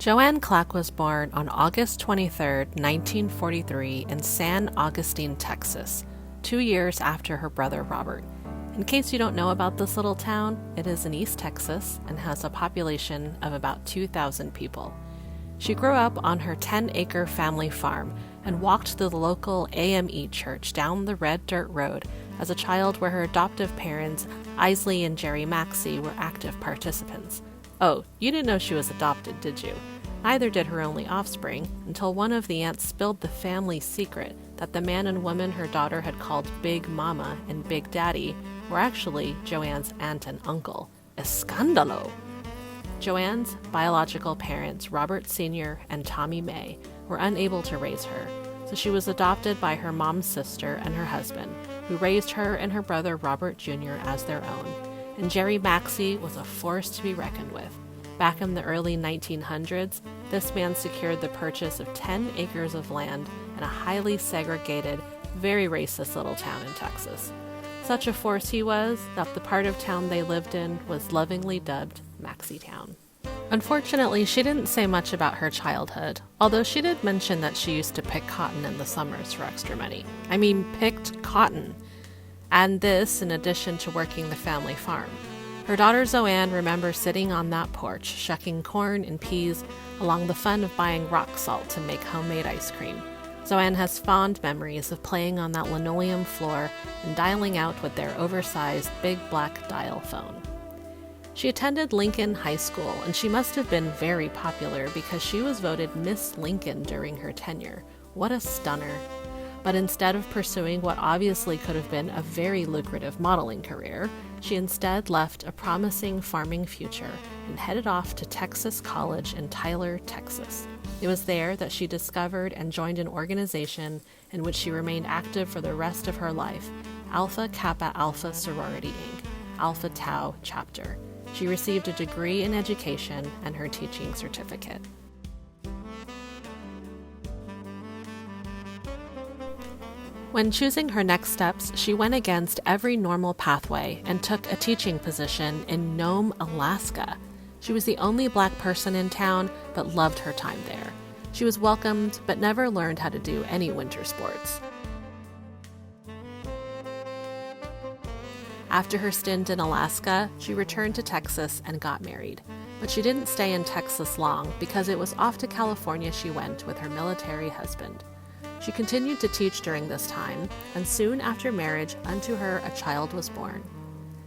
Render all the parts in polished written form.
Joe Ann Clack was born on August 23, 1943 in San Augustine, Texas, 2 years after her brother Robert. In case you don't know about this little town, it is in East Texas and has a population of about 2,000 people. She grew up on her 10-acre family farm and walked to the local AME church down the red dirt road as a child where her adoptive parents, Isley and Jerry Maxey, were active participants. Oh, you didn't know she was adopted, did you? Neither did her only offspring, until one of the aunts spilled the family secret that the man and woman her daughter had called Big Mama and Big Daddy were actually Joanne's aunt and uncle. Escándalo! Joanne's biological parents, Robert Sr. and Tommy May, were unable to raise her, so she was adopted by her mom's sister and her husband, who raised her and her brother Robert Jr. as their own. And Jerry Maxey was a force to be reckoned with. Back in the early 1900s, this man secured the purchase of 10 acres of land in a highly segregated, very racist little town in Texas. Such a force he was that the part of town they lived in was lovingly dubbed Maxey Town. Unfortunately, she didn't say much about her childhood, although she did mention that she used to pick cotton in the summers for extra money. I mean, picked cotton. And this in addition to working the family farm. Her daughter Zoanne remembers sitting on that porch, shucking corn and peas, along the fun of buying rock salt to make homemade ice cream. Zoanne has fond memories of playing on that linoleum floor and dialing out with their oversized big black dial phone. She attended Lincoln High School, and she must have been very popular because she was voted Miss Lincoln during her tenure. What a stunner. But instead of pursuing what obviously could have been a very lucrative modeling career, she instead left a promising farming future and headed off to Texas College in Tyler, Texas. It was there that she discovered and joined an organization in which she remained active for the rest of her life, Alpha Kappa Alpha Sorority Inc., Alpha Tau Chapter. She received a degree in education and her teaching certificate. When choosing her next steps, she went against every normal pathway and took a teaching position in Nome, Alaska. She was the only black person in town, but loved her time there. She was welcomed, but never learned how to do any winter sports. After her stint in Alaska, she returned to Texas and got married. But she didn't stay in Texas long because it was off to California she went with her military husband. She continued to teach during this time, and soon after marriage, unto her a child was born.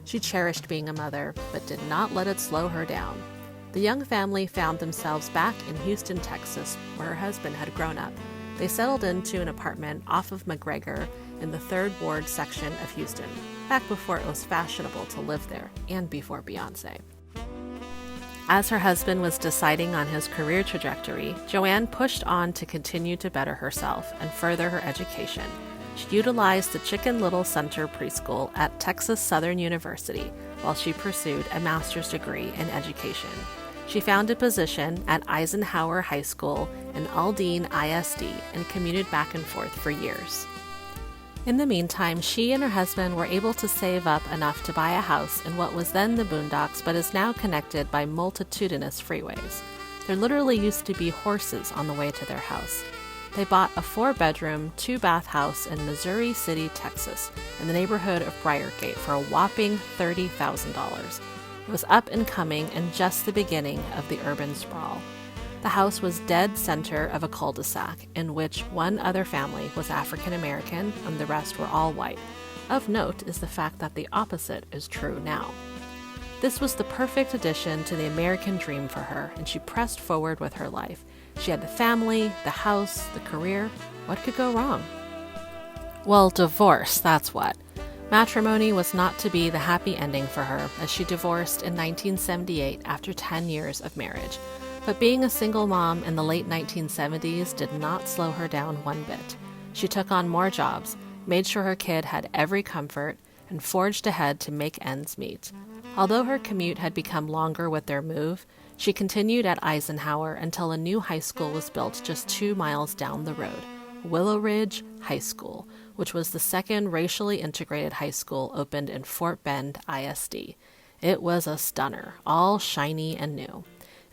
She cherished being a mother, but did not let it slow her down. The young family found themselves back in Houston, Texas, where her husband had grown up. They settled into an apartment off of McGregor in the 3rd Ward section of Houston, back before it was fashionable to live there, and before Beyoncé. As her husband was deciding on his career trajectory, Joanne pushed on to continue to better herself and further her education. She utilized the Chicken Little Center preschool at Texas Southern University while she pursued a master's degree in education. She found a position at Eisenhower High School in Aldine ISD and commuted back and forth for years. In the meantime, she and her husband were able to save up enough to buy a house in what was then the boondocks but is now connected by multitudinous freeways. There literally used to be horses on the way to their house. They bought a 4-bedroom, 2-bath house in Missouri City, Texas, in the neighborhood of Briargate for a whopping $30,000. It was up and coming and just the beginning of the urban sprawl. The house was dead center of a cul-de-sac in which one other family was African American and the rest were all white. Of note is the fact that the opposite is true now. This was the perfect addition to the American dream for her, and she pressed forward with her life. She had the family, the house, the career. What could go wrong? Well, divorce, that's what. Matrimony was not to be the happy ending for her, as she divorced in 1978 after 10 years of marriage. But being a single mom in the late 1970s did not slow her down one bit. She took on more jobs, made sure her kid had every comfort, and forged ahead to make ends meet. Although her commute had become longer with their move, she continued at Eisenhower until a new high school was built just 2 miles down the road, Willow Ridge High School, which was the second racially integrated high school opened in Fort Bend ISD. It was a stunner, all shiny and new.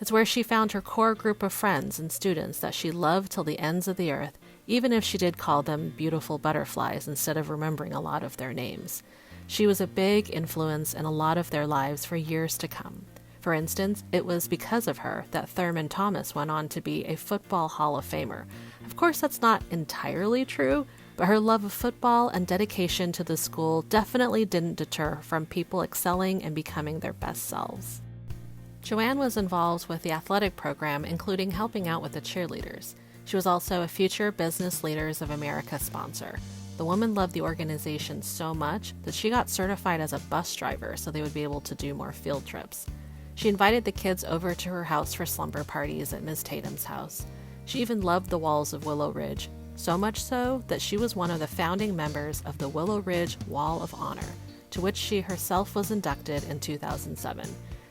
It's where she found her core group of friends and students that she loved till the ends of the earth, even if she did call them beautiful butterflies instead of remembering a lot of their names. She was a big influence in a lot of their lives for years to come. For instance, it was because of her that Thurman Thomas went on to be a football Hall of Famer. Of course, that's not entirely true, but her love of football and dedication to the school definitely didn't deter her from people excelling and becoming their best selves. Joe Ann was involved with the athletic program, including helping out with the cheerleaders. She was also a Future Business Leaders of America sponsor. The woman loved the organization so much that she got certified as a bus driver so they would be able to do more field trips. She invited the kids over to her house for slumber parties at Ms. Tatum's house. She even loved the walls of Willow Ridge, so much so that she was one of the founding members of the Willow Ridge Wall of Honor, to which she herself was inducted in 2007.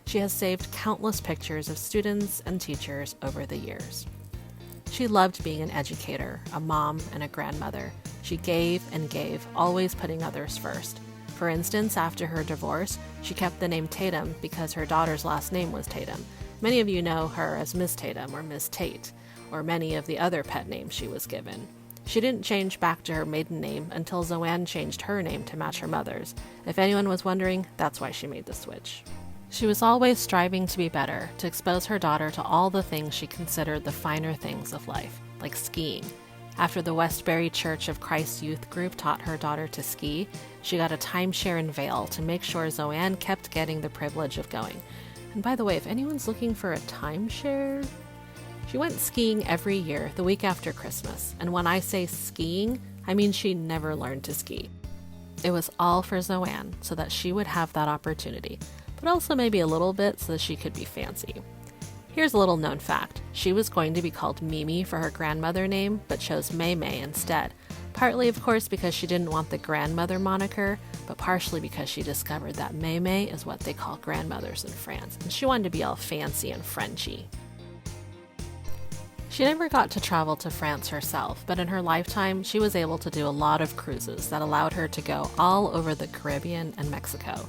She has saved countless pictures of students and teachers over the years. She loved being an educator, a mom, and a grandmother. She gave and gave, always putting others first. For instance, after her divorce, she kept the name Tatum because her daughter's last name was Tatum. Many of you know her as Miss Tatum or Miss Tate, or many of the other pet names she was given. She didn't change back to her maiden name until Joe Ann changed her name to match her mother's. If anyone was wondering, that's why she made the switch. She was always striving to be better, to expose her daughter to all the things she considered the finer things of life, like skiing. After the Westbury Church of Christ youth group taught her daughter to ski, she got a timeshare in Vail to make sure Joe Ann kept getting the privilege of going. And by the way, if anyone's looking for a timeshare, she went skiing every year the week after Christmas. And when I say skiing, I mean she never learned to ski. It was all for Joe Ann so that she would have that opportunity, but also maybe a little bit so that she could be fancy. Here's a little known fact. She was going to be called Mimi for her grandmother name, but chose May May instead. Partly, of course, because she didn't want the grandmother moniker, but partially because she discovered that May May is what they call grandmothers in France, and she wanted to be all fancy and Frenchy. She never got to travel to France herself, but in her lifetime, she was able to do a lot of cruises that allowed her to go all over the Caribbean and Mexico.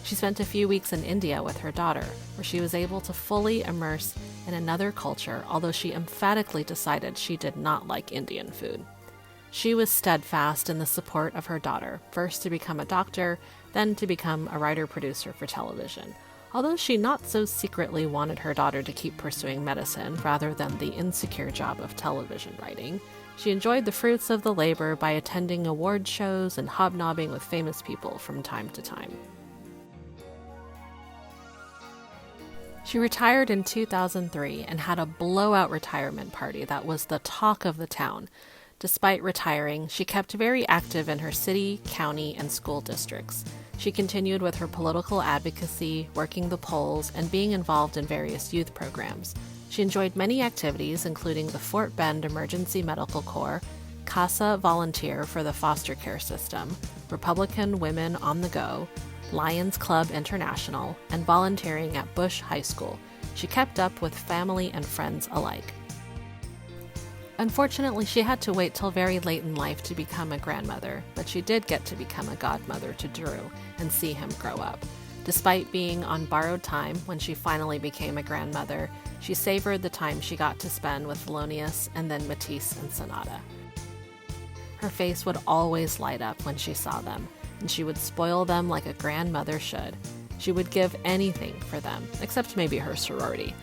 She spent a few weeks in India with her daughter, where she was able to fully immerse in another culture, although she emphatically decided she did not like Indian food. She was steadfast in the support of her daughter, first to become a doctor, then to become a writer-producer for television. Although she not so secretly wanted her daughter to keep pursuing medicine rather than the insecure job of television writing, she enjoyed the fruits of the labor by attending award shows and hobnobbing with famous people from time to time. She retired in 2003 and had a blowout retirement party that was the talk of the town. Despite retiring, she kept very active in her city, county, and school districts. She continued with her political advocacy, working the polls, and being involved in various youth programs. She enjoyed many activities, including the Fort Bend Emergency Medical Corps, CASA Volunteer for the foster care system, Republican Women on the Go, Lions Club International, and volunteering at Bush High School. She kept up with family and friends alike. Unfortunately, she had to wait till very late in life to become a grandmother, but she did get to become a godmother to Drew and see him grow up. Despite being on borrowed time when she finally became a grandmother, she savored the time she got to spend with Thelonious and then Matisse and Sonata. Her face would always light up when she saw them, and she would spoil them like a grandmother should. She would give anything for them, except maybe her sorority.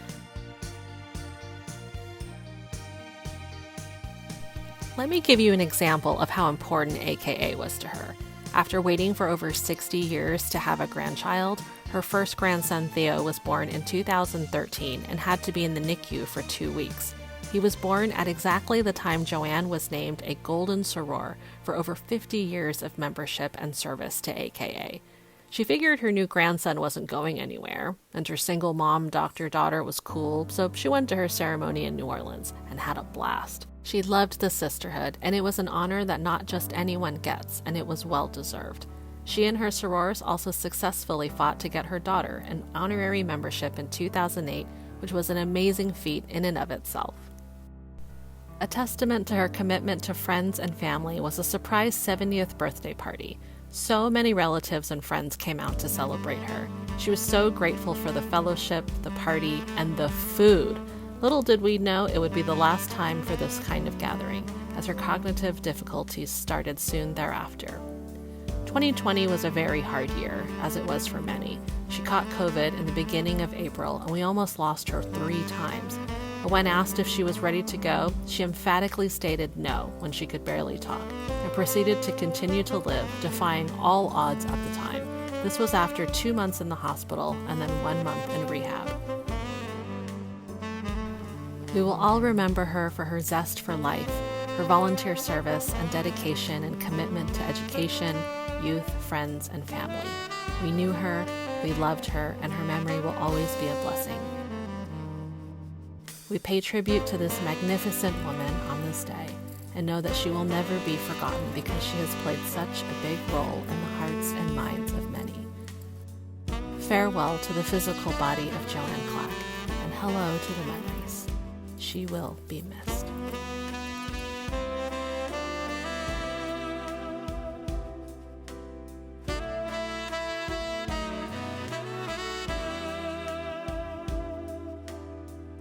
Let me give you an example of how important AKA was to her. After waiting for over 60 years to have a grandchild, her first grandson Theo was born in 2013 and had to be in the NICU for 2 weeks. He was born at exactly the time Joe Ann was named a Golden Soror for over 50 years of membership and service to AKA. She figured her new grandson wasn't going anywhere, and her single mom, doctor-daughter was cool, so she went to her ceremony in New Orleans and had a blast. She loved the sisterhood, and it was an honor that not just anyone gets, and it was well-deserved. She and her sorors also successfully fought to get her daughter an honorary membership in 2008, which was an amazing feat in and of itself. A testament to her commitment to friends and family was a surprise 70th birthday party. So many relatives and friends came out to celebrate her. She was so grateful for the fellowship, the party, and the food. Little did we know it would be the last time for this kind of gathering, as her cognitive difficulties started soon thereafter. 2020 was a very hard year, as it was for many. She caught COVID in the beginning of April, and we almost lost her 3 times. But when asked if she was ready to go, she emphatically stated no when she could barely talk, and proceeded to continue to live, defying all odds at the time. This was after 2 months in the hospital and then 1 month in rehab. We will all remember her for her zest for life, her volunteer service and dedication and commitment to education, youth, friends, and family. We knew her, we loved her, and her memory will always be a blessing. We pay tribute to this magnificent woman on this day and know that she will never be forgotten because she has played such a big role in the hearts and minds of many. Farewell to the physical body of Joe Ann Clack, and hello to the memories. She will be missed.